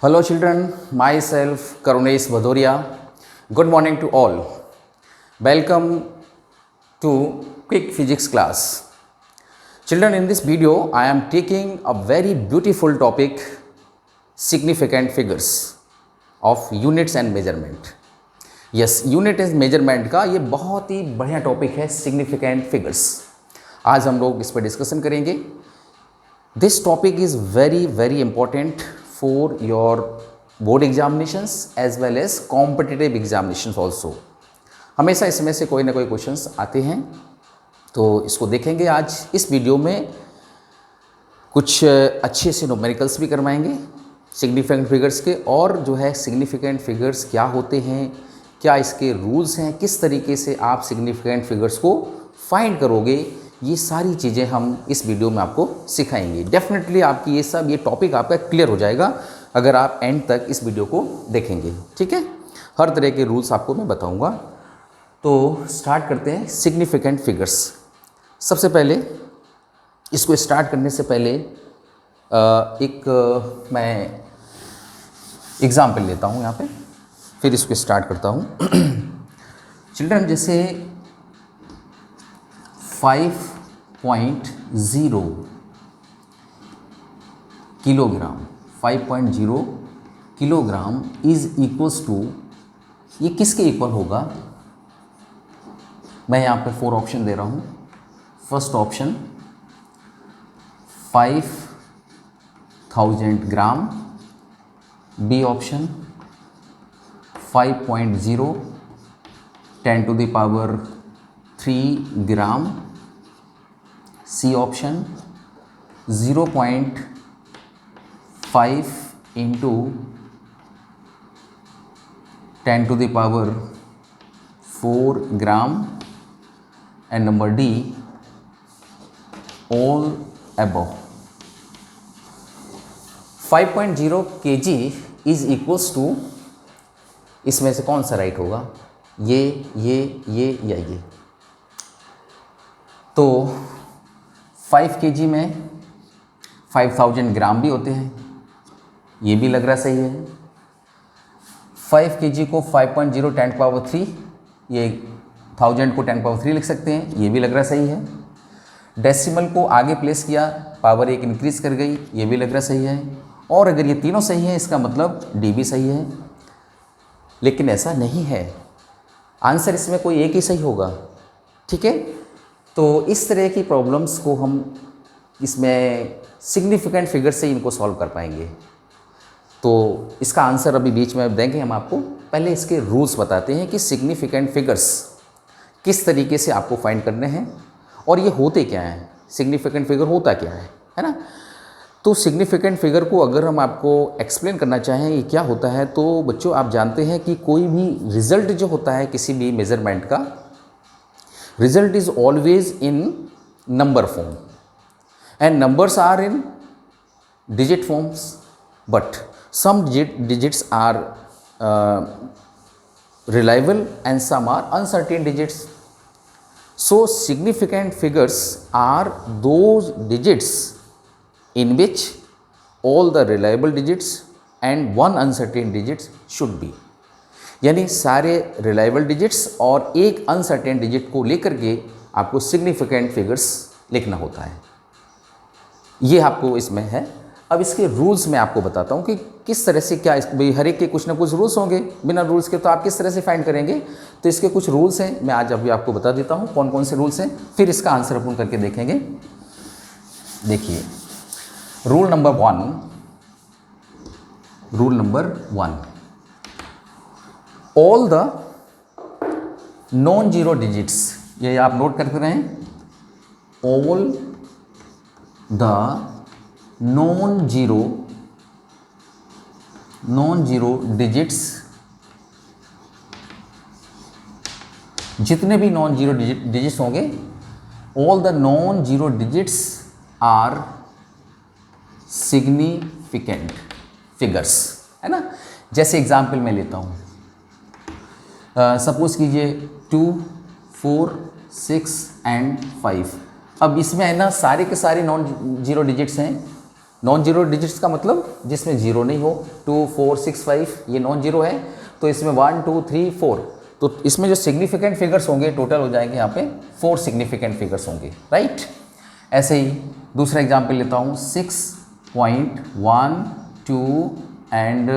Hello children, myself Karunesh Bhadoria. Good morning to all. Welcome to quick physics class. Children, in this video I am taking a very beautiful topic, significant figures of units and measurement. Yes, unit and measurement का ये बहुत ही बढ़िया topic है, significant figures. आज हम लोग इस पर डिस्कशन करेंगे. This topic is very very important for your board examinations as well as competitive examinations also. हमेशा इसमें से कोई ना कोई क्वेश्चंस आते हैं, तो इसको देखेंगे. आज इस वीडियो में कुछ अच्छे से न्यूमेरिकल्स भी करवाएंगे सिग्निफिकेंट फिगर्स के, और जो है सिग्निफिकेंट फिगर्स क्या होते हैं, क्या इसके रूल्स हैं, किस तरीके से आप सिग्निफिकेंट फिगर्स को फाइंड करोगे, ये सारी चीज़ें हम इस वीडियो में आपको सिखाएंगे. डेफिनेटली आपकी ये टॉपिक आपका क्लियर हो जाएगा अगर आप एंड तक इस वीडियो को देखेंगे. ठीक है, हर तरह के रूल्स आपको मैं बताऊंगा. तो स्टार्ट करते हैं सिग्निफिकेंट फिगर्स. सबसे पहले इसको स्टार्ट करने से पहले मैं एग्जाम्पल लेता हूँ यहाँ पे, फिर इसको स्टार्ट करता हूँ. चिल्ड्रन, जैसे 5.0 kilogram, 5.0 kilogram is equals to, ये किसके इक्वल होगा? मैं यहाँ पे 4 ऑप्शन दे रहा हूँ. First option 5000 gram, B option 5.0 10 to the power 3 gram, C option 0.5 into 10 to the power 4 gram, and number D all above. 5.0 kg is equals to, इसमें से कौन सा राइट होगा? ये या ये? तो 5 kg में 5000 ग्राम भी होते हैं, ये भी लग रहा सही है. 5 kg को 5.0 10 to power 3, ये 1000 को 10 to power 3 लिख सकते हैं, ये भी लग रहा सही है. डेसिमल को आगे प्लेस किया, पावर 1 इंक्रीज कर गई, ये भी लग रहा सही है. और अगर ये तीनों सही है, इसका मतलब डी भी सही है. लेकिन ऐसा नहीं है, आंसर इसमें कोई एक ही सही होगा. ठीक है, तो इस तरह की प्रॉब्लम्स को हम इसमें सिग्निफिकेंट फिगर से इनको सॉल्व कर पाएंगे. तो इसका आंसर अभी बीच में देंगे हम आपको. पहले इसके रूल्स बताते हैं कि सिग्निफिकेंट फिगर्स किस तरीके से आपको फाइंड करने हैं और ये होते क्या हैं, सिग्निफिकेंट फिगर होता क्या है ना. तो सिग्निफिकेंट फिगर को अगर हम आपको एक्सप्लेन करना चाहें ये क्या होता है, तो बच्चों आप जानते हैं कि कोई भी रिजल्ट जो होता है किसी भी मेजरमेंट का, result is always in number form and numbers are in digit forms, but some digits are reliable and some are uncertain digits. So significant figures are those digits in which all the reliable digits and one uncertain digits should be. यानी सारे reliable digits और एक uncertain digit को लेकर के आपको significant figures लिखना होता है. ये आपको इसमें है. अब इसके रूल्स मैं आपको बताता हूँ कि किस तरह से, क्या हर एक के कुछ ना कुछ रूल्स होंगे, बिना रूल्स के तो आप किस तरह से फाइंड करेंगे. तो इसके कुछ रूल्स हैं, मैं आज अभी आपको बता देता हूँ कौन कौन से रूल्स हैं, फिर इसका आंसर अपन करके देखेंगे. देखिए, rule number 1, all the non zero digits, ये आप नोट करते रहें. All the non zero digits, जितने भी नॉन जीरो डिजिट्स होंगे, all the non zero digits are significant figures, है ना. जैसे एग्जाम्पल मैं लेता हूँ, सपोज कीजिए 2, 4, 6 एंड 5. अब इसमें है ना सारे के सारे नॉन जीरो डिजिट्स हैं, नॉन जीरो डिजिट्स का मतलब जिसमें जीरो नहीं हो, 2 4 6 5 ये नॉन जीरो है, तो इसमें 1 2 3 4, तो इसमें जो सिग्निफिकेंट फिगर्स होंगे टोटल हो जाएंगे यहाँ पे 4 सिग्निफिकेंट फिगर्स होंगे, राइट। ऐसे ही दूसरा एग्जाम्पल लेता हूँ 6.12 एंड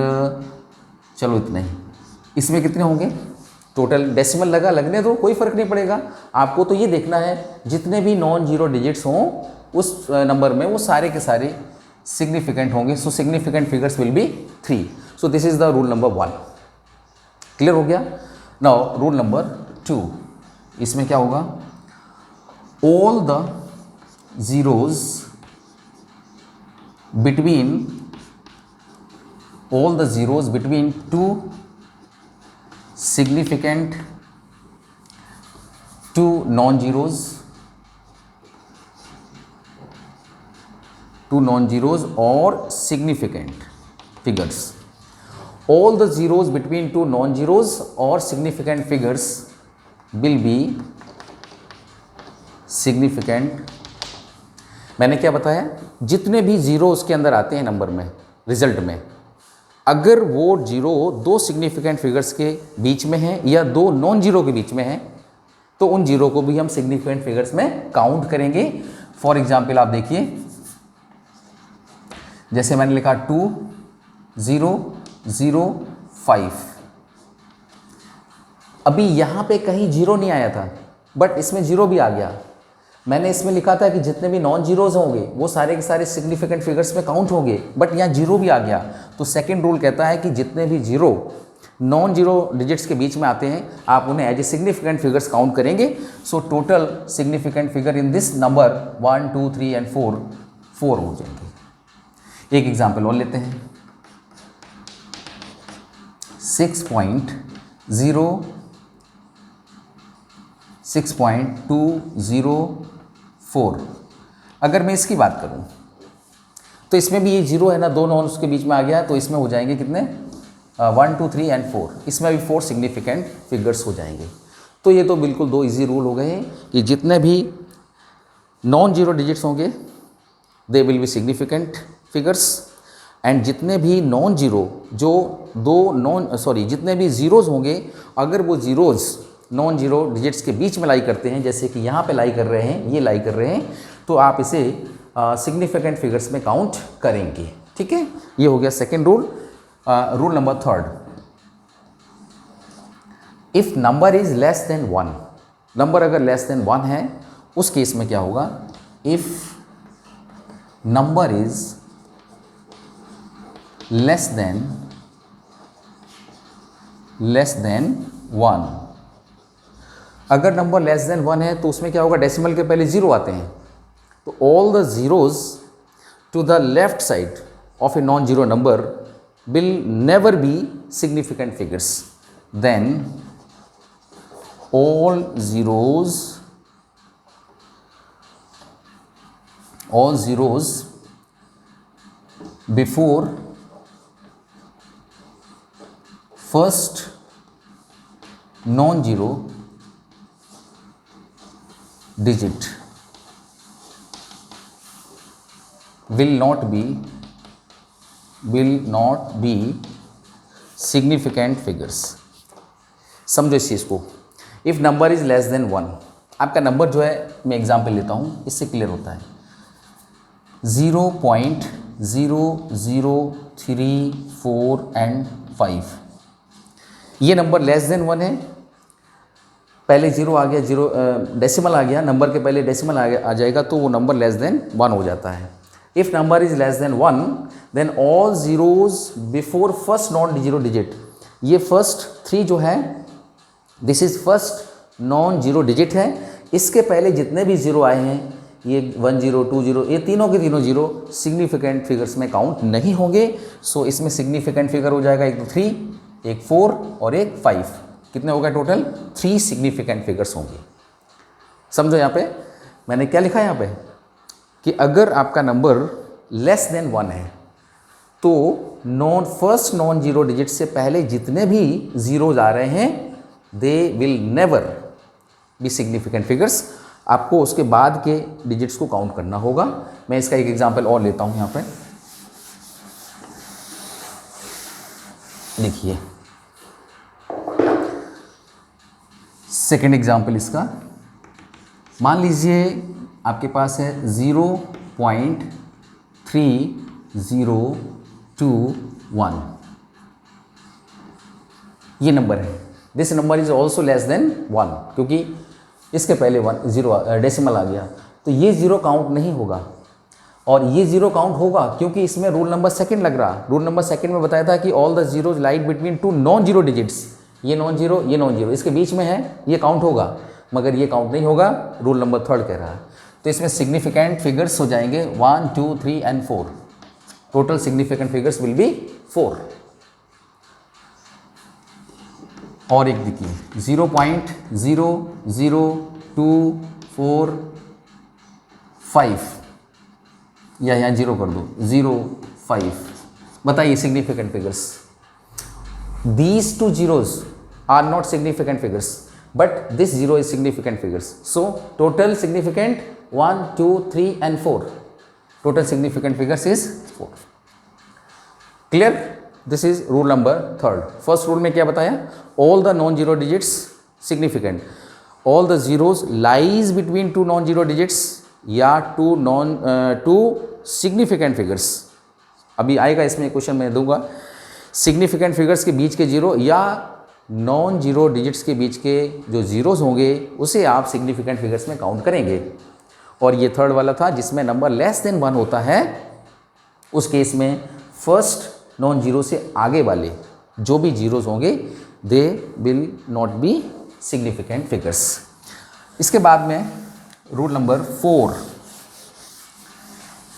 चलो इतने ही, इसमें कितने होंगे टोटल, डेसिमल लगा लगने दो, कोई फ़र्क नहीं पड़ेगा, आपको तो ये देखना है जितने भी नॉन जीरो डिजिट्स हों उस नंबर में वो सारे के सारे सिग्निफिकेंट होंगे, सो significant figures will B 3। So this is the rule number 1। Clear हो गया। नाउ रूल नंबर 2, इसमें क्या होगा, all the zeros between two significant two non-zeros or significant figures, all the zeros between two non-zeros or significant figures will be significant। मैंने क्या बताया, जितने भी जीरो उसके अंदर आते हैं नंबर में रिजल्ट में, अगर वो जीरो दो सिग्निफिकेंट फिगर्स के बीच में है या दो नॉन जीरो के बीच में है तो उन जीरो को भी हम सिग्निफिकेंट फिगर्स में काउंट करेंगे। फॉर एग्जाम्पल आप देखिए, जैसे मैंने लिखा 2 0 0 5, अभी यहां पे कहीं जीरो नहीं आया था बट इसमें जीरो भी आ गया। मैंने इसमें लिखा था कि जितने भी नॉन जीरोज होंगे वो सारे के सारे सिग्निफिकेंट फिगर्स में काउंट होंगे, बट यहाँ जीरो भी आ गया। तो सेकंड रूल कहता है कि जितने भी जीरो नॉन जीरो डिजिट्स के बीच में आते हैं आप उन्हें as a significant figures count करेंगे। So total significant figure in this number 1 2 3 and 4 हो जाएंगे। एक एग्जाम्पल और लेते हैं, 6.204, अगर मैं इसकी बात करूं तो इसमें भी ये जीरो है ना, दो नॉन उसके बीच में आ गया, तो इसमें हो जाएंगे कितने 1 2 3 एंड 4, इसमें भी 4 सिग्निफिकेंट फिगर्स हो जाएंगे। तो ये तो बिल्कुल दो इजी रूल हो गए हैं कि जितने भी नॉन जीरो डिजिट्स होंगे they will be significant figures, and जितने भी नॉन जीरो जितने भी ज़ीरोज़ होंगे अगर वो ज़ीरोज़ नॉन जीरो डिजिट्स के बीच में लाई करते हैं, जैसे कि यहाँ पे लाई कर रहे हैं, ये लाई कर रहे हैं, तो आप इसे सिग्निफिकेंट फिगर्स में काउंट करेंगे। ठीक है, ये हो गया second rule. Rule number 3, if number is less than 1, number अगर लेस देन 1 है उस केस में क्या होगा, if number is less than 1, अगर नंबर लेस देन 1 है तो उसमें क्या होगा, डेसिमल के पहले जीरो आते हैं, तो all the zeros to the left side of a non zero number will never be significant figures, then all zeros before first non-zero digit will not be significant figures। समझो इस चीज़ को, if number is less than 1, आपका number जो है, मैं example लेता हूँ इससे क्लियर होता है, 0.003 एंड 5, ये नंबर लेस देन 1 है, पहले जीरो आ गया, जीरो डेसिमल आ गया, नंबर के पहले डेसिमल आ जाएगा तो वो नंबर लेस देन 1 हो जाता है। If number is less than 1 then all zeros before first non zero digit, ये फर्स्ट 3 जो है this is first non zero digit है, इसके पहले जितने भी जीरो आए हैं, ये 1 0 2 0, ये तीनों के तीनों जीरो सिग्निफिकेंट फिगर्स में काउंट नहीं होंगे। सो इसमें सिग्निफिकेंट फिगर हो जाएगा एक तो 3, एक 4 और एक 5, कितने हो गए टोटल 3 सिग्निफिकेंट फिगर्स होंगे। समझो यहाँ पे मैंने क्या लिखा है यहाँ पे कि अगर आपका नंबर लेस देन 1 है तो फर्स्ट नॉन जीरो डिजिट से पहले जितने भी जीरोज आ रहे हैं they will never be significant figures, आपको उसके बाद के डिजिट्स को काउंट करना होगा। मैं इसका एक एग्जांपल और लेता हूँ यहाँ पे, देखिए सेकेंड एग्जाम्पल इसका, मान लीजिए आपके पास है 0.3021, ये नंबर है। This number is also less than 1, क्योंकि इसके पहले 0 डेसिमल आ गया, तो ये 0 काउंट नहीं होगा और ये 0 काउंट होगा क्योंकि इसमें रूल नंबर सेकंड लग रहा। रूल नंबर सेकंड में बताया था कि all the zeros light between two non zero digits, ये नॉन जीरो, ये नॉन जीरो, इसके बीच में है, ये काउंट होगा, मगर ये काउंट नहीं होगा, रूल नंबर थर्ड कह रहा है। तो इसमें सिग्निफिकेंट फिगर्स हो जाएंगे 1, 2, 3 and 4। Total significant figures will B 4। और एक देखिए 0.00245, या यहाँ 0 कर दो, 0.5। बताइए significant figures. These two zeros are not significant figures, but this 0 is significant figures. So total significant 1, 2, 3 and 4. Total significant figures is 4. Clear? This is rule number third. First rule में क्या बताया? All the non-zero digits significant. All the zeros lies between two non-zero digits या two significant figures. अभी आएगा इसमें question मैं दूंगा। Significant figures के बीच के जीरो या नॉन जीरो डिजिट्स के बीच के जो जीरोस होंगे उसे आप सिग्निफिकेंट फिगर्स में काउंट करेंगे। और ये थर्ड वाला था जिसमें नंबर लेस देन 1 होता है, उस केस में फर्स्ट नॉन जीरो से आगे वाले जो भी जीरोस होंगे they will not be significant figures. इसके बाद में रूल नंबर 4,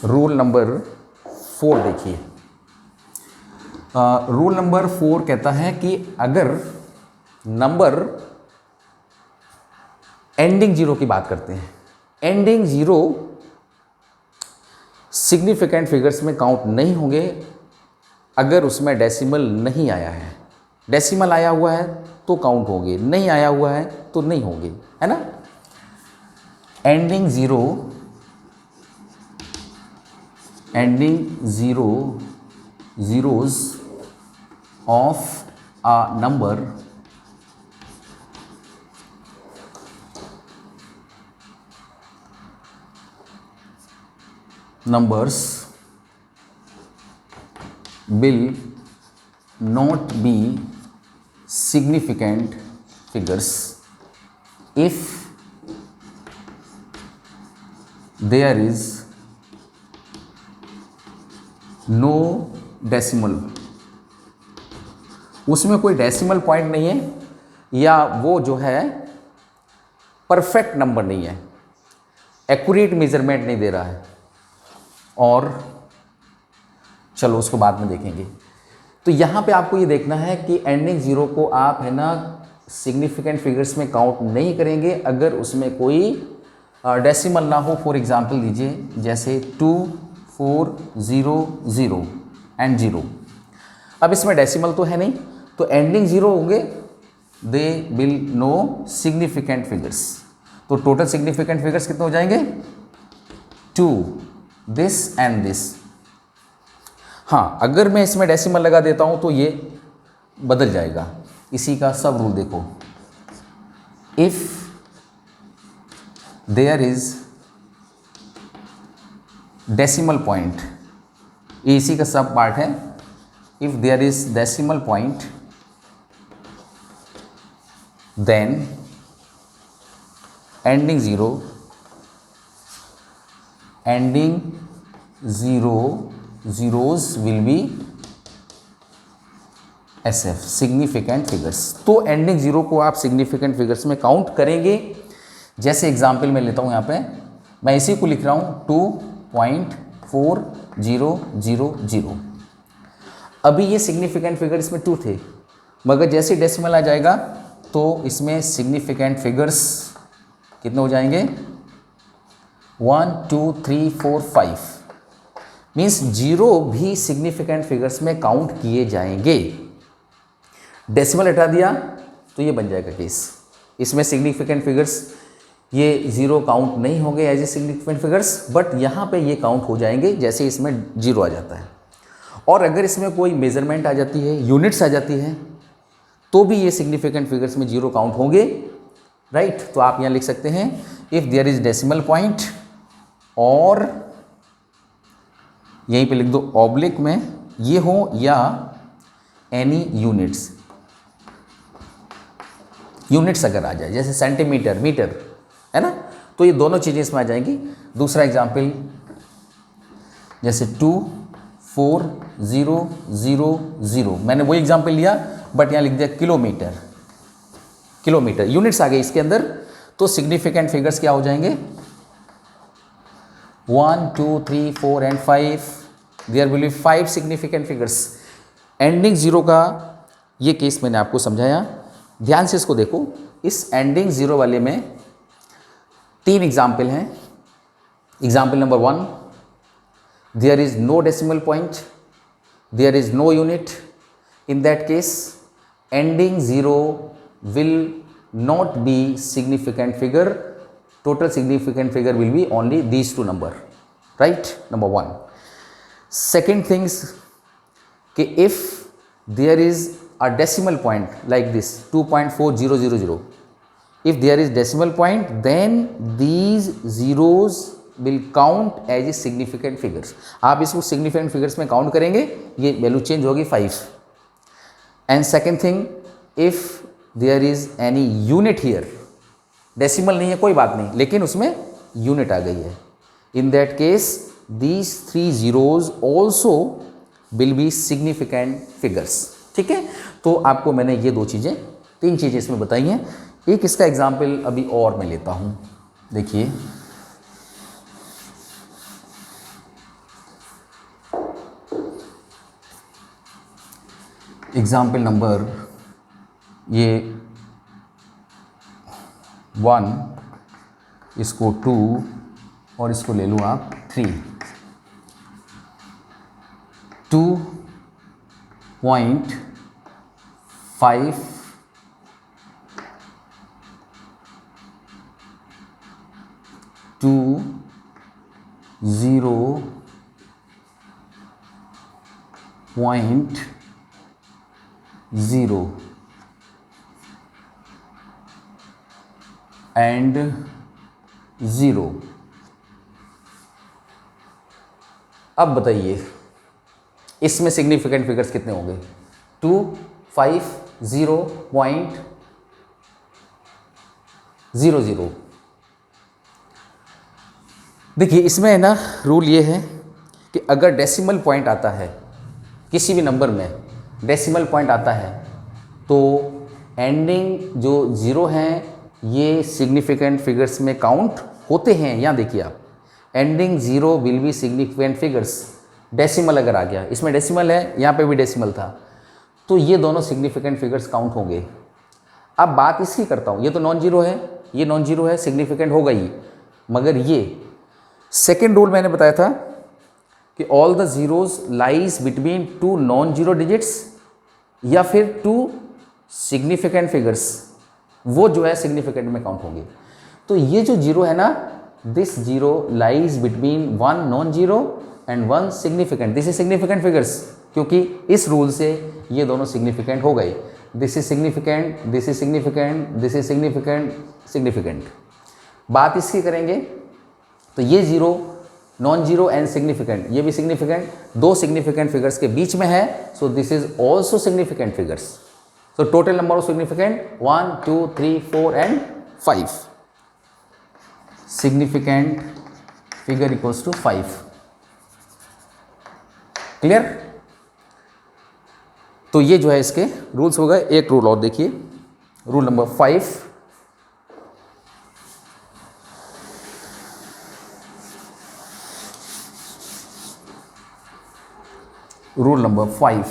रूल नंबर 4 देखिए। रूल नंबर 4 कहता है कि अगर नंबर एंडिंग जीरो की बात करते हैं, एंडिंग जीरो सिग्निफिकेंट फिगर्स में काउंट नहीं होंगे अगर उसमें डेसिमल नहीं आया है। डेसिमल आया हुआ है तो काउंट होंगे, नहीं आया हुआ है तो नहीं होंगे, है ना। Ending zeros of a number numbers will not be significant figures if there is no decimal, उसमें कोई डेसिमल पॉइंट नहीं है या वो जो है परफेक्ट नंबर नहीं है, एक्यूरेट मेजरमेंट नहीं दे रहा है। और चलो उसको बाद में देखेंगे। तो यहाँ पे आपको ये देखना है कि एंडिंग जीरो को आप है ना सिग्निफिकेंट फिगर्स में काउंट नहीं करेंगे अगर उसमें कोई डेसिमल ना हो। फॉर एग्जांपल दीजिए जैसे 2, 4, 0, 0 एंड 0। अब इसमें डेसिमल तो है नहीं, तो एंडिंग जीरो होंगे, they will no significant figures. तो टोटल सिग्निफिकेंट फिगर्स कितने हो जाएंगे? 2, दिस एंड दिस। हाँ, अगर मैं इसमें डेसिमल लगा देता हूं तो ये बदल जाएगा। इसी का सब रूल देखो, if there is decimal point, ये इसी का सब पार्ट है। If there is decimal point then ending zeros will be SF, significant figures. तो एंडिंग जीरो को आप सिग्निफिकेंट फिगर्स में काउंट करेंगे। जैसे एग्जांपल मैं लेता हूं, यहाँ पे मैं इसी को लिख रहा हूं 2.4000। अभी ये सिग्निफिकेंट फिगर इसमें 2 थे, मगर जैसे डेसिमल आ जाएगा तो इसमें सिग्निफिकेंट फिगर्स कितने हो जाएंगे? 1, 2, 3, 4, 5। मीन्स जीरो भी सिग्निफिकेंट फिगर्स में काउंट किए जाएंगे। डेसिमल हटा दिया तो ये बन जाएगा केस। इसमें सिग्निफिकेंट फिगर्स ये जीरो काउंट नहीं होंगे as a significant figures, but यहाँ पे ये काउंट हो जाएंगे जैसे इसमें जीरो आ जाता है। और अगर इसमें कोई मेजरमेंट आ जाती है, यूनिट्स आ जाती है, तो भी ये सिग्निफिकेंट फिगर्स में जीरो काउंट होंगे, राइट। तो आप यहाँ लिख सकते हैं if there is decimal point, और यहीं पे लिख दो ऑब्लिक में ये हो या एनी यूनिट्स, यूनिट्स अगर आ जाए जैसे सेंटीमीटर, मीटर, है ना, तो ये दोनों चीज़ें इसमें आ जाएंगी। दूसरा एग्जाम्पल जैसे 2 4 0 0 0, मैंने वही एग्जाम्पल लिया बट यहाँ लिख दिया किलोमीटर, किलोमीटर यूनिट्स आ गई इसके अंदर, तो सिग्निफिकेंट फिगर्स क्या हो जाएंगे 1 2 3 4 and 5, there will be 5 significant figures. Ending zero का ये केस मैंने आपको समझाया, ध्यान से इसको देखो। इस एंडिंग जीरो वाले में 3 एग्जाम्पल हैं। Example number 1, there is no decimal point, there is no unit. In that case, ending zero will not be significant figure. Total significant figure will be only these two number, right? Number 1. Second things, कि if there is a decimal point like this 2.4000, if there is decimal point, then these zeros will count as a significant figures. आप इसको significant figures में count करेंगे, ये value change होगी 5. And second thing, if there is any unit here, decimal नहीं है कोई बात नहीं, लेकिन उसमें यूनिट आ गई है, in that case these 3 zeros also will be significant figures. ठीक है, तो आपको मैंने ये 2 चीज़ें 3 चीज़ें इसमें बताई हैं। एक इसका एग्जाम्पल अभी और मैं लेता हूँ, देखिए एग्जाम्पल नंबर ये 1, इसको 2 और इसको ले लूँ आप 3। 2.5 2 0.0 and 0। अब बताइए इसमें सिग्निफिकेंट फिगर्स कितने होंगे? 2 5 0.00। देखिए इसमें है ना, रूल ये है कि अगर डेसिमल पॉइंट आता है किसी भी नंबर में, डेसिमल पॉइंट आता है तो एंडिंग जो 0 हैं ये सिग्निफिकेंट फिगर्स में काउंट होते हैं। यहाँ देखिए आप, ending 0 will be significant figures. Decimal अगर आ गया, इसमें डेसिमल है, यहाँ पे भी डेसिमल था, तो ये दोनों सिग्निफिकेंट फिगर्स काउंट होंगे। अब बात इसकी करता हूँ, ये तो नॉन जीरो है, ये नॉन जीरो है, सिग्निफिकेंट होगा ही, मगर ये सेकेंड रूल मैंने बताया था कि all the zeros lies between 2 non zero digits या फिर 2 सिग्निफिकेंट फिगर्स, वो जो है सिग्निफिकेंट में काउंट होंगे। तो ये जो जीरो है ना, this zero lies between 1 non zero and 1 significant, this is significant figures, क्योंकि इस रूल से ये दोनों सिग्निफिकेंट हो गए। This is significant, this is significant, this is significant, significant. बात इसकी करेंगे तो ये zero non zero and significant, ये भी सिग्निफिकेंट, 2 सिग्निफिकेंट फिगर्स के बीच में है, so this is also significant figures. So total number of significant 1 2 3 4 and 5, significant figure equals to 5। Clear? तो ये जो है इसके रूल्स हो गए। एक रूल और देखिए, rule number 5, rule number 5,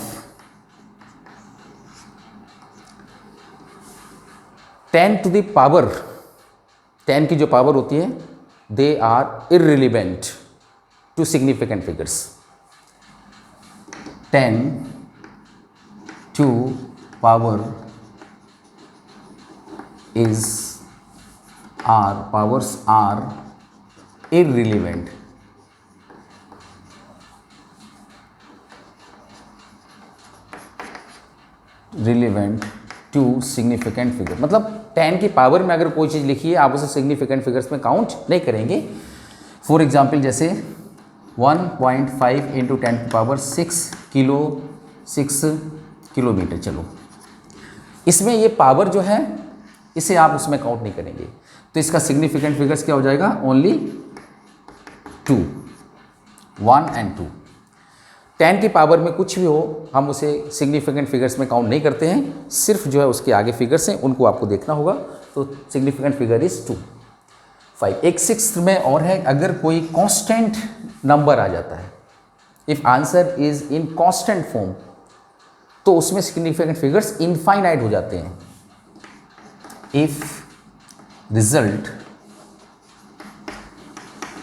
10 to the power, 10 की जो पावर होती है, they are irrelevant to significant figures. 10 to power is are, powers are irrelevant relevant to significant figure, मतलब 10 की पावर में अगर कोई चीज़ लिखी है आप उसे सिग्निफिकेंट फिगर्स में काउंट नहीं करेंगे। फॉर एग्जाम्पल जैसे 1.5 इंटू 10 की पावर 6 किलोमीटर, चलो इसमें ये पावर जो है इसे आप उसमें काउंट नहीं करेंगे, तो इसका सिग्निफिकेंट फिगर्स क्या हो जाएगा, ओनली 2, 1 एंड 2। 10 की पावर में कुछ भी हो हम उसे सिग्निफिकेंट फिगर्स में काउंट नहीं करते हैं, सिर्फ जो है उसके आगे फिगर्स हैं उनको आपको देखना होगा, तो सिग्निफिकेंट फिगर इज 2, 5। एक 6 में और है, अगर कोई कांस्टेंट नंबर आ जाता है, if answer is in constant form, तो उसमें सिग्निफिकेंट फिगर्स इनफाइनाइट हो जाते हैं। If result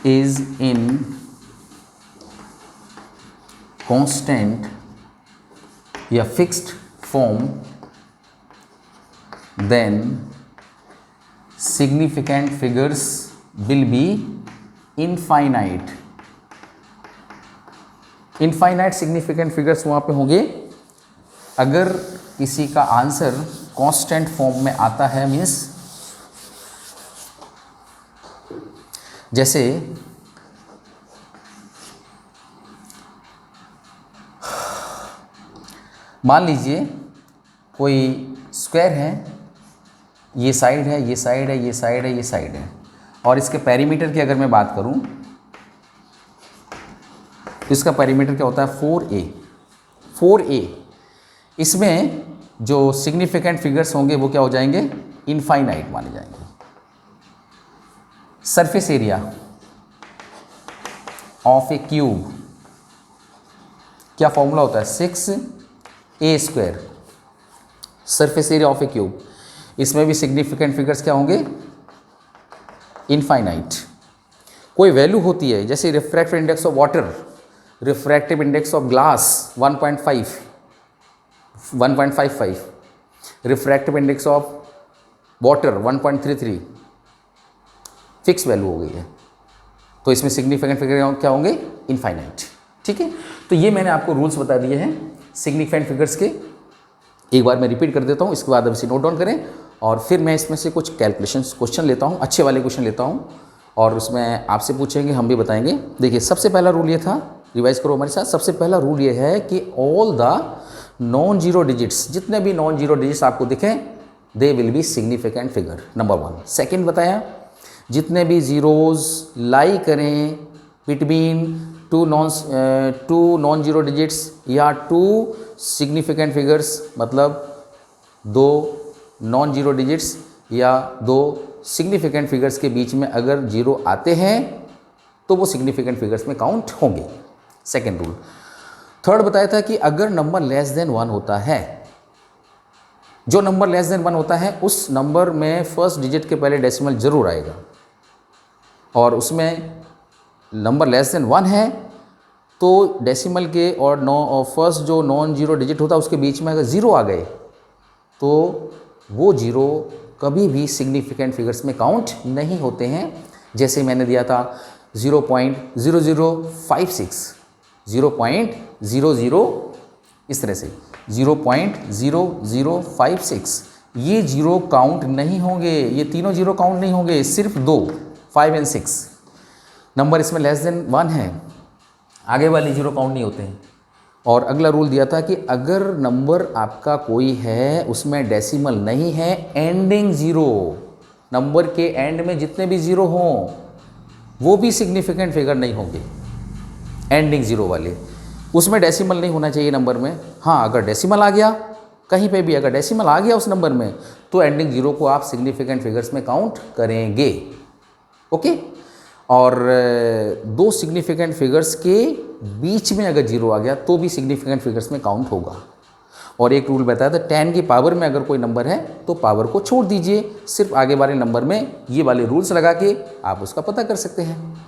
is in constant या fixed form, then significant figures will be infinite. Infinite significant figures वहाँ पे होंगे अगर किसी का आंसर कांस्टेंट फॉर्म में आता है, मीन्स जैसे मान लीजिए कोई स्क्वायर है, ये साइड है, ये साइड है, ये साइड है, ये साइड है, और इसके पेरीमीटर की अगर मैं बात करूं तो इसका पेरीमीटर क्या होता है, 4a। 4a, इसमें जो सिग्निफिकेंट फिगर्स होंगे वो क्या हो जाएंगे, इनफाइनाइट माने जाएंगे। Surface area of A cube, क्या फॉर्मूला होता है, 6a²। Surface area of A cube, इसमें भी सिग्निफिकेंट फिगर्स क्या होंगे, इनफाइनाइट। कोई वैल्यू होती है जैसे refractive index of water, refractive index of glass 1.55, refractive index of water 1.33, fix value हो गई है, तो इसमें सिग्निफिकेंट फिगर क्या होंगे, इनफाइनाइट। ठीक है, तो ये मैंने आपको रूल्स बता दिए हैं सिग्निफिकेंट फिगर्स के। एक बार मैं रिपीट कर देता हूँ, इसके बाद अब इसे नोट डाउन करें, और फिर मैं इसमें से कुछ कैलकुलेशंस क्वेश्चन लेता हूँ, अच्छे वाले क्वेश्चन लेता हूँ, और उसमें आपसे पूछेंगे, हम भी बताएंगे। देखिए सबसे पहला रूल ये था, रिवाइज करो हमारे साथ। सबसे पहला रूल ये है कि all the non zero digits, जितने भी नॉन जीरो डिजिट्स आपको दिखें, they will be significant figure, number 1। Second बताया, जितने भी जीरोज लाई करें between two non zero digits या 2 सिग्निफिकेंट फिगर्स, मतलब 2 नॉन जीरो डिजिट्स या 2 सिग्निफिकेंट फिगर्स के बीच में अगर जीरो आते हैं तो वो सिग्निफिकेंट फिगर्स में काउंट होंगे, सेकेंड रूल। थर्ड बताया था कि अगर नंबर लेस देन 1 होता है, जो नंबर लेस देन 1 होता है उस नंबर में फर्स्ट डिजिट के पहले डेसिमल जरूर आएगा, और उसमें नंबर लेस देन 1 है तो डेसिमल के और फर्स्ट जो नॉन जीरो डिजिट होता है उसके बीच में अगर ज़ीरो आ गए तो वो जीरो कभी भी सिग्निफिकेंट फिगर्स में काउंट नहीं होते हैं। जैसे मैंने दिया था 0.0056, 0.00, इस तरह से 0.0056, ये जीरो काउंट नहीं होंगे, ये तीनों जीरो काउंट नहीं होंगे, सिर्फ 2, 5 एंड 6 नंबर इसमें लेस देन 1 है, आगे वाले जीरो काउंट नहीं होते हैं। और अगला रूल दिया था कि अगर नंबर आपका कोई है उसमें डेसिमल नहीं है, एंडिंग ज़ीरो, नंबर के एंड में जितने भी ज़ीरो हों वो भी सिग्निफिकेंट फिगर नहीं होंगे, एंडिंग ज़ीरो वाले, उसमें डेसिमल नहीं होना चाहिए नंबर में। हाँ, अगर डेसिमल आ गया कहीं पे भी, अगर डेसिमल आ गया उस नंबर में, तो एंडिंग ज़ीरो को आप सिग्निफिकेंट फिगर्स में काउंट करेंगे। ओके, और 2 सिग्निफिकेंट फिगर्स के बीच में अगर जीरो आ गया तो भी सिग्निफिकेंट फिगर्स में काउंट होगा। और एक रूल बताया था, 10 की पावर में अगर कोई नंबर है तो पावर को छोड़ दीजिए, सिर्फ आगे वाले नंबर में ये वाले रूल्स लगा के आप उसका पता कर सकते हैं।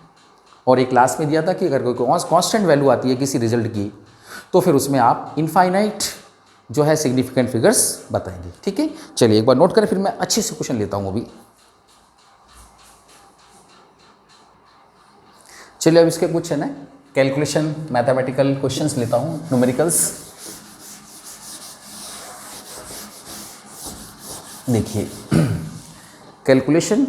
और एक क्लास में दिया था कि अगर कोई कांस्टेंट वैल्यू आती है किसी रिजल्ट की तो फिर उसमें आप इनफाइनाइट जो है सिग्निफिकेंट फिगर्स बताएंगे। ठीक है, चलिए एक बार नोट करें, फिर मैं अच्छे से क्वेश्चन लेता हूँ अभी। चलिए अब इसके कुछ है ना कैलकुलेशन मैथमेटिकल क्वेश्चंस लेता हूँ, न्यूमेरिकल्स। देखिए कैलकुलेशन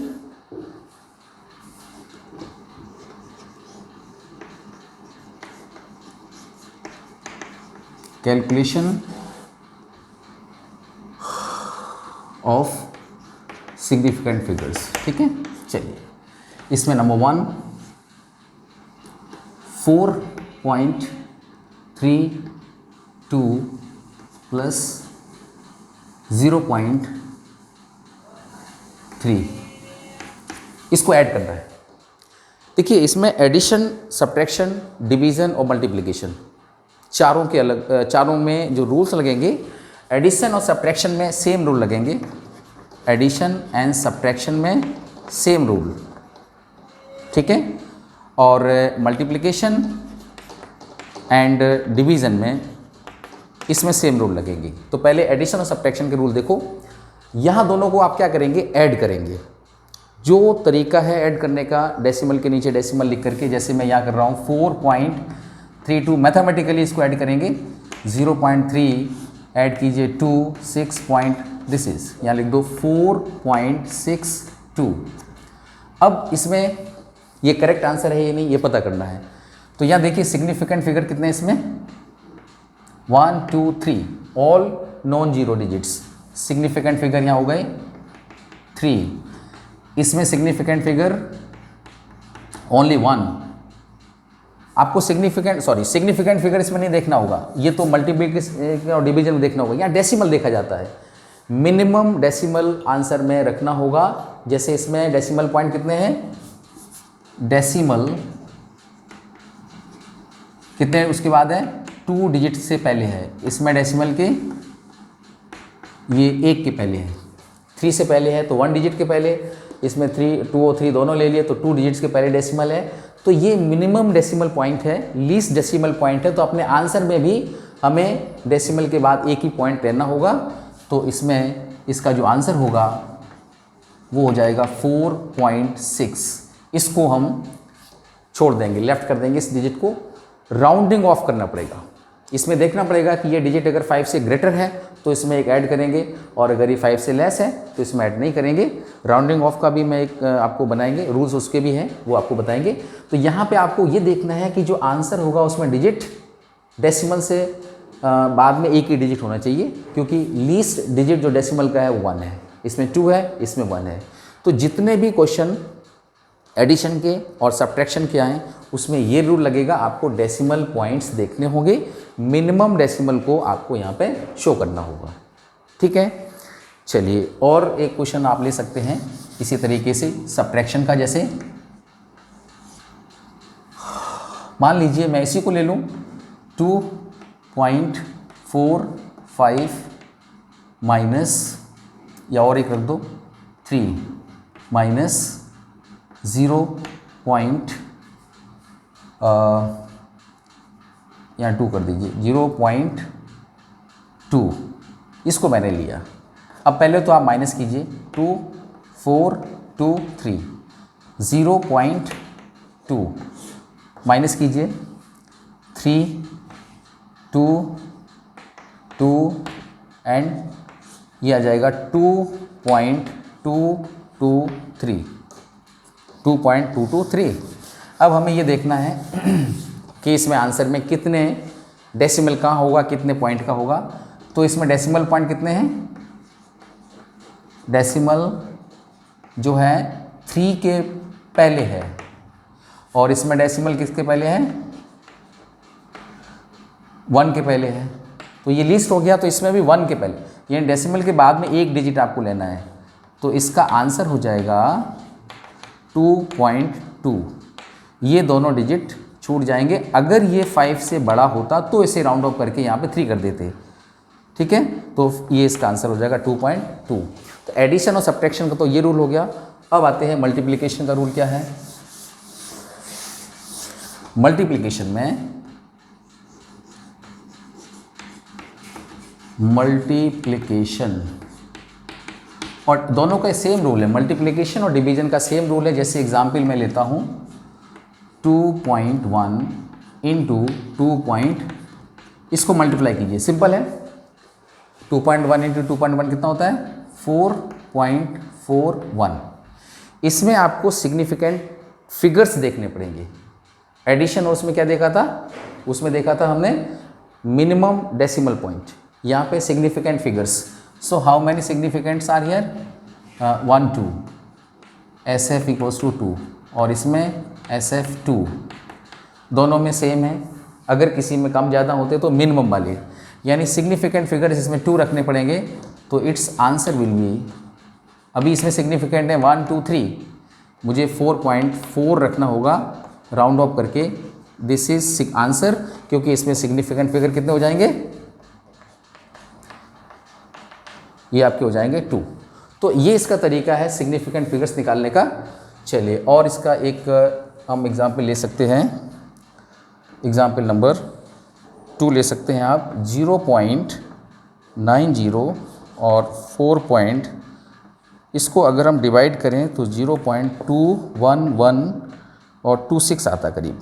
ऑफ सिग्निफिकेंट फिगर्स, ठीक है। चलिए इसमें नंबर 1 4.32 प्लस 0.3 इसको ऐड करना है। देखिए इसमें एडिशन, सब्ट्रैक्शन, डिवीज़न और मल्टीप्लिकेशन चारों के अलग, चारों में जो रूल्स लगेंगे, एडिशन और सब्ट्रैक्शन में सेम रूल लगेंगे। एडिशन एंड सब्ट्रैक्शन में सेम रूल, ठीक है। और मल्टीप्लिकेशन एंड डिवीज़न में इसमें सेम रूल लगेंगे। तो पहले एडिशन और सब्ट्रैक्शन के रूल देखो। यहाँ दोनों को आप क्या करेंगे, ऐड करेंगे। जो तरीका है ऐड करने का, डेसिमल के नीचे डेसिमल लिख करके, जैसे मैं यहाँ कर रहा हूँ 4.32, मैथमेटिकली इसको ऐड करेंगे। 0.3 ऐड कीजिए 2, 6 दिस इज, यहाँ लिख दो 4.62। अब इसमें ये करेक्ट आंसर है या नहीं ये पता करना है। तो यहाँ देखिए सिग्निफिकेंट फिगर कितने हैं इसमें, 1 2 3 all non zero digits. Significant figure यहाँ हो गए 3। इसमें सिग्निफिकेंट फिगर ओनली 1। आपको सिग्निफिकेंट फिगर इसमें नहीं देखना होगा, ये तो मल्टीप्लिकेशन और डिवीजन में देखना होगा। यहाँ डेसिमल देखा जाता है, मिनिमम डेसिमल आंसर में रखना होगा। जैसे इसमें डेसिमल पॉइंट कितने हैं, डेसिमल कितने उसके बाद है, 2 डिजिट से पहले है। इसमें डेसिमल के ये 1 के पहले है, 3 से पहले है तो 1 डिजिट के पहले। इसमें 3, 2 और 3 दोनों ले लिए तो 2 डिजिट्स के पहले डेसिमल है। तो ये मिनिमम डेसिमल पॉइंट है, लीस्ट डेसिमल पॉइंट है। तो अपने आंसर में भी हमें डेसिमल के बाद एक ही पॉइंट लेना होगा। तो इसमें इसका जो आंसर होगा वो हो जाएगा 4.6। इसको हम छोड़ देंगे, लेफ्ट कर देंगे इस डिजिट को। राउंडिंग ऑफ करना पड़ेगा, इसमें देखना पड़ेगा कि ये डिजिट अगर 5 से ग्रेटर है तो इसमें एक ऐड करेंगे, और अगर ये 5 से लेस है तो इसमें ऐड नहीं करेंगे। राउंडिंग ऑफ का भी मैं एक आपको बनाएंगे, रूल्स उसके भी हैं, वो आपको बताएंगे। तो यहाँ पे आपको ये देखना है कि जो आंसर होगा उसमें डिजिट डेसिमल से बाद में एक ही डिजिट होना चाहिए, क्योंकि लीस्ट डिजिट जो डेसिमल का है वो 1 है। इसमें 2 है, इसमें 1 है। तो जितने भी क्वेश्चन एडिशन के और सब्ट्रैक्शन के आए उसमें ये रूल लगेगा, आपको डेसिमल पॉइंट्स देखने होंगे, मिनिमम डेसिमल को आपको यहाँ पे शो करना होगा, ठीक है। चलिए और एक क्वेश्चन आप ले सकते हैं इसी तरीके से सब्ट्रैक्शन का। जैसे मान लीजिए मैं इसी को ले लूँ 2.45 माइनस, या और एक रख दो 3 माइनस 0. यहाँ 2 कर दीजिए, 0.2 इसको मैंने लिया। अब पहले तो आप माइनस कीजिए 2, 4, 2, 3, 0.2 माइनस कीजिए 3, 2, 2 एंड ये आ जाएगा 2.223, 2.223। अब हमें ये देखना है कि इसमें आंसर में कितने डेसिमल का होगा, कितने पॉइंट का होगा। तो इसमें डेसिमल पॉइंट कितने हैं, डेसिमल जो है 3 के पहले है, और इसमें डेसिमल किसके पहले है, 1 के पहले है। तो ये लिस्ट हो गया, तो इसमें भी 1 के पहले, यानी डेसिमल के बाद में एक डिजिट आपको लेना है। तो इसका आंसर हो जाएगा 2.2। ये दोनों डिजिट छूट जाएंगे। अगर ये 5 से बड़ा होता तो इसे राउंड ऑफ करके यहाँ पे 3 कर देते, ठीक है। तो ये इसका आंसर हो जाएगा 2.2। तो एडिशन और सब्ट्रैक्शन का तो ये रूल हो गया। अब आते हैं मल्टीप्लिकेशन का रूल क्या है। मल्टीप्लिकेशन में और दोनों का सेम रूल है, मल्टीप्लिकेशन और डिवीजन का सेम रूल है। जैसे एग्जाम्पल मैं लेता हूँ 2.1 इंटू 2. इसको मल्टीप्लाई कीजिए, सिंपल है। 2.1 इंटू 2.1 कितना होता है 4.41। इसमें आपको सिग्निफिकेंट फिगर्स देखने पड़ेंगे। एडिशन और उसमें क्या देखा था, उसमें देखा था हमने मिनिमम डेसिमल पॉइंट, यहाँ पे significant figures. So how many significants are here, 1 2, SF equals to 2 और इसमें SF 2, दोनों में सेम है। अगर किसी में कम ज़्यादा होते तो मिनिमम वाले, यानी सिग्निफिकेंट फिगर्स इसमें 2 रखने पड़ेंगे, तो इट्स आंसर विल बी, अभी इसमें सिग्निफिकेंट है 1 2 3, मुझे 4.4 रखना होगा राउंड ऑफ करके। दिस इज आंसर, क्योंकि इसमें सिग्निफिकेंट फिगर कितने हो जाएंगे, ये आपके हो जाएंगे 2। तो ये इसका तरीका है सिग्निफिकेंट फिगर्स निकालने का। चलिए और इसका एक हम एग्जाम्पल ले सकते हैं, एग्जाम्पल नंबर 2 ले सकते हैं आप। 0.90 और 4 इसको अगर हम डिवाइड करें तो 0.211 और 26 आता करीब,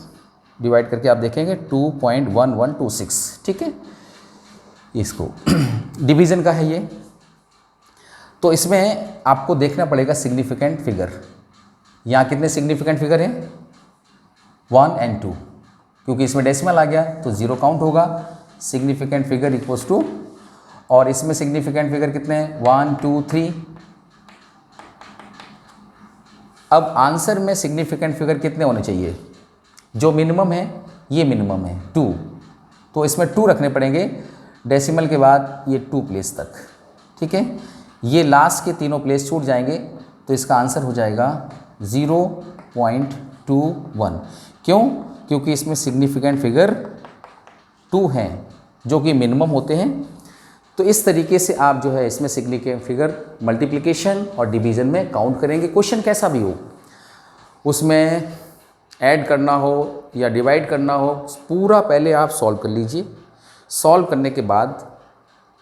डिवाइड करके आप देखेंगे 2.1126, ठीक है। इसको डिवीज़न का है ये, तो इसमें आपको देखना पड़ेगा सिग्निफिकेंट फिगर। यहाँ कितने सिग्निफिकेंट फिगर हैं, 1 और 2, क्योंकि इसमें डेसिमल आ गया तो 0 काउंट होगा। सिग्निफिकेंट फिगर इक्वल्स टू, और इसमें सिग्निफिकेंट फिगर कितने हैं, 1 2 3। अब आंसर में सिग्निफिकेंट फिगर कितने होने चाहिए, जो मिनिमम है ये मिनिमम है 2, तो इसमें 2 रखने पड़ेंगे डेसिमल के बाद ये 2 प्लेस तक, ठीक है। ये लास्ट के तीनों प्लेस छूट जाएंगे, तो इसका आंसर हो जाएगा 0.21। क्यों, क्योंकि इसमें सिग्निफिकेंट फिगर 2 हैं जो कि मिनिमम होते हैं। तो इस तरीके से आप जो है इसमें सिग्निफिकेंट फिगर मल्टीप्लिकेशन और डिवीज़न में काउंट करेंगे। क्वेश्चन कैसा भी हो, उसमें ऐड करना हो या डिवाइड करना हो, पूरा पहले आप सॉल्व कर लीजिए। सॉल्व करने के बाद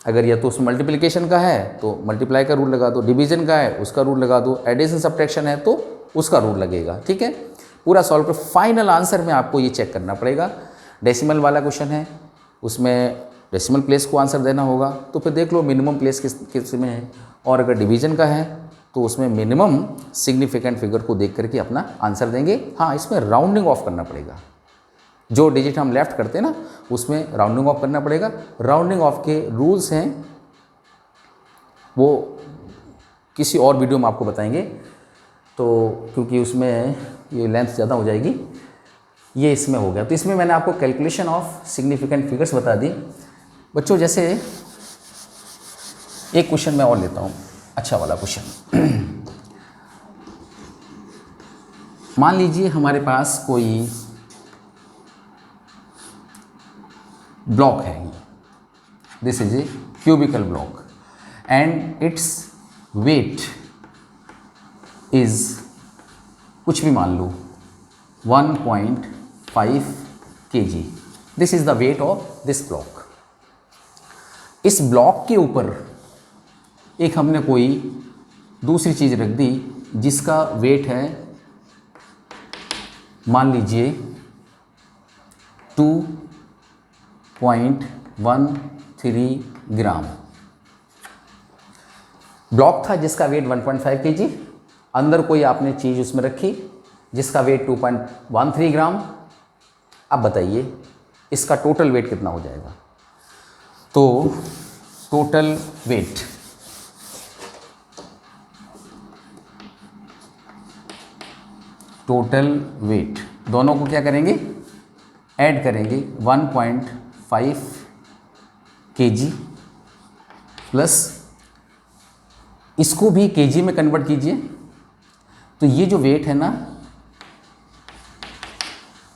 अगर या तो उसमें मल्टीप्लिकेशन का है तो मल्टीप्लाई का रूल लगा दो, डिवीज़न का है उसका रूल लगा दो, एडिशन सब्ट्रैक्शन है तो उसका रूल लगेगा, ठीक है। पूरा सॉल्व कर फाइनल आंसर में आपको ये चेक करना पड़ेगा। डेसिमल वाला क्वेश्चन है, उसमें डेसिमल प्लेस को आंसर देना होगा, तो फिर देख लो मिनिमम प्लेस किस में है, और अगर डिवीज़न का है तो उसमें मिनिमम सिग्निफिकेंट फिगर को देख करके अपना आंसर देंगे। हाँ, इसमें राउंडिंग ऑफ करना पड़ेगा, जो डिजिट हम लेफ्ट करते हैं ना उसमें राउंडिंग ऑफ करना पड़ेगा। राउंडिंग ऑफ के रूल्स हैं वो किसी और वीडियो में आपको बताएंगे, तो क्योंकि उसमें ये लेंथ ज़्यादा हो जाएगी। ये इसमें हो गया, तो इसमें मैंने आपको कैलकुलेशन ऑफ सिग्निफिकेंट फिगर्स बता दी। बच्चों जैसे एक क्वेश्चन मैं और लेता हूँ, अच्छा वाला क्वेश्चन। मान लीजिए हमारे पास कोई ब्लॉक है, this is a cubical block and its weight is, कुछ भी मान लो 1.5 kg। This is the weight of this block. इस ब्लॉक के ऊपर एक हमने कोई दूसरी चीज़ रख दी जिसका वेट है मान लीजिए 2.13 ग्राम। ब्लॉक था जिसका वेट 1.5 kg, अंदर कोई आपने चीज़ उसमें रखी जिसका वेट 2.13 ग्राम। अब बताइए इसका टोटल वेट कितना हो जाएगा। तो टोटल वेट दोनों को क्या करेंगे, ऐड करेंगे 1.5 kg प्लस इसको भी kg में कन्वर्ट कीजिए। तो ये जो वेट है ना,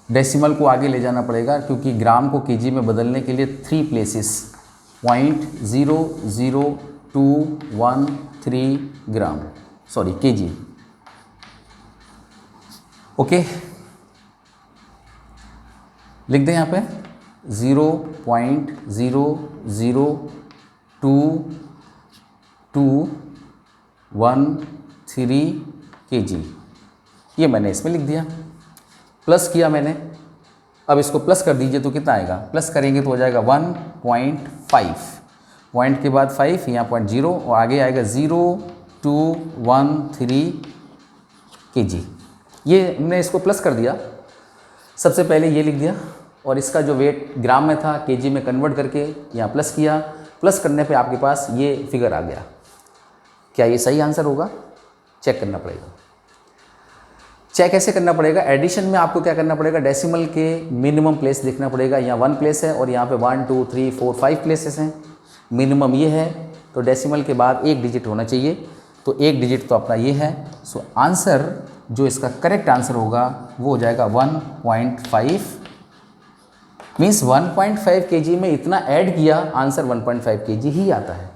डेसिमल को आगे ले जाना पड़ेगा क्योंकि ग्राम को kg में बदलने के लिए 3 प्लेसेस 0.00213 ग्राम, सॉरी kg। ओके, लिख दें यहाँ पे 0.00213 kg, ये मैंने इसमें लिख दिया, प्लस किया मैंने। अब इसको प्लस कर दीजिए तो कितना आएगा, प्लस करेंगे तो हो जाएगा 1.5। पॉइंट के बाद 5, यहाँ पॉइंट 0 और आगे आएगा 0.213 kg। ये हमने इसको प्लस कर दिया, सबसे पहले ये लिख दिया और इसका जो वेट ग्राम में था केजी में कन्वर्ट करके यहाँ प्लस किया। प्लस करने पे आपके पास ये फिगर आ गया। क्या ये सही आंसर होगा? चेक करना पड़ेगा। चेक कैसे करना पड़ेगा? एडिशन में आपको क्या करना पड़ेगा? डेसिमल के मिनिमम प्लेस देखना पड़ेगा। यहाँ 1 प्लेस है और यहाँ पे 1 2 3 4 5 प्लेसेस हैं। मिनिमम ये है तो डेसिमल के बाद 1 डिजिट होना चाहिए, तो 1 डिजिट तो अपना ये है। सो आंसर जो इसका करेक्ट आंसर होगा वो हो जाएगा 1.5। मीन्स 1.5 kg में इतना ऐड किया, आंसर 1.5 kg ही आता है।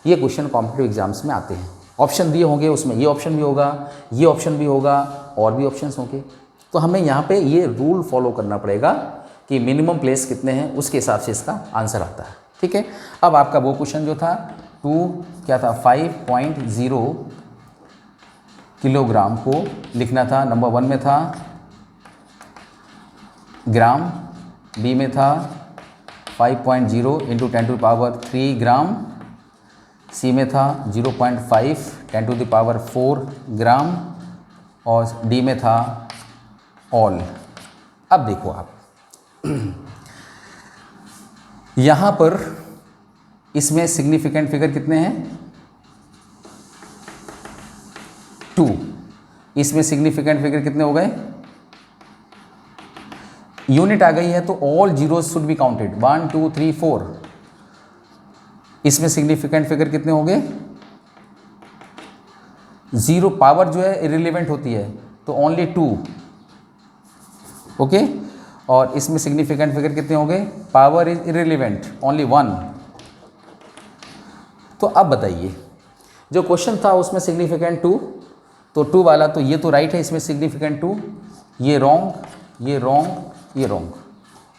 ये क्वेश्चन कॉम्पिटिटिव एग्जाम्स में आते हैं। ऑप्शन दिए होंगे, उसमें ये ऑप्शन भी होगा, ये ऑप्शन भी होगा और भी ऑप्शंस होंगे। तो हमें यहाँ पे ये रूल फॉलो करना पड़ेगा कि मिनिमम प्लेस कितने हैं, उसके हिसाब से इसका आंसर आता है। ठीक है। अब आपका वो क्वेश्चन जो था 5.0 किलोग्राम को लिखना था। नंबर 1 में था ग्राम, बी में था 5.0 इंटू 10⁻³ ग्राम, सी में था 0.5 10⁻⁴ ग्राम और डी में था ऑल। अब देखो आप यहाँ पर इसमें सिग्निफिकेंट फिगर कितने हैं? 2। इसमें सिग्निफिकेंट फिगर कितने हो गए? यूनिट आ गई है तो all zeros should be counted, 1 2 3 4। इसमें सिग्निफिकेंट फिगर कितने हो गए? 0 पावर जो है इररिलेवेंट होती है तो ओनली 2। ओके। और इसमें सिग्निफिकेंट फिगर कितने हो गए? Power is irrelevant, only 1। तो अब बताइए, जो क्वेश्चन था उसमें सिग्निफिकेंट 2, तो 2 वाला तो ये तो राइट है, इसमें सिग्निफिकेंट 2, ये रॉन्ग, ये रॉन्ग, ये रॉन्ग।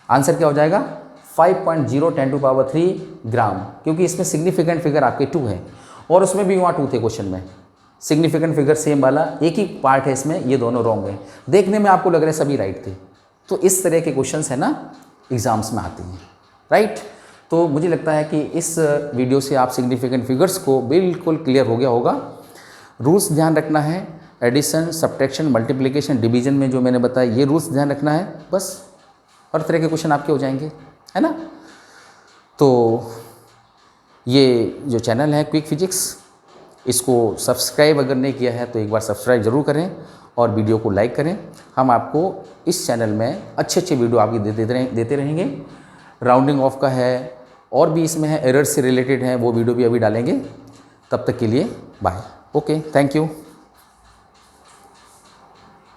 आंसर क्या हो जाएगा? 5.0 10⁻³ ग्राम, क्योंकि इसमें सिग्निफिकेंट फिगर आपके 2 है और उसमें भी वहाँ 2 थे क्वेश्चन में। सिग्निफिकेंट फिगर सेम वाला एक ही पार्ट है इसमें, ये दोनों रॉन्ग है। देखने में आपको लग रहा है सभी राइट थे। तो इस तरह के क्वेश्चंस है ना एग्जाम्स में आते हैं, राइट। तो मुझे लगता है कि इस वीडियो से आप सिग्निफिकेंट फिगर्स को बिल्कुल क्लियर हो गया होगा। रूल्स ध्यान रखना है, एडिशन, सब्ट्रैक्शन, मल्टीप्लिकेशन, डिवीजन में जो मैंने बताया ये रूल्स ध्यान रखना है, बस हर तरह के क्वेश्चन आपके हो जाएंगे, है ना। तो ये जो चैनल है क्विक फिजिक्स, इसको सब्सक्राइब अगर नहीं किया है तो एक बार सब्सक्राइब ज़रूर करें और वीडियो को लाइक करें। हम आपको इस चैनल में अच्छे अच्छे वीडियो आपकी देते रहेंगे। राउंडिंग ऑफ का है और भी इसमें है, एरर से रिलेटेड है, वो वीडियो भी अभी डालेंगे। तब तक के लिए बाय। Okay, thank you.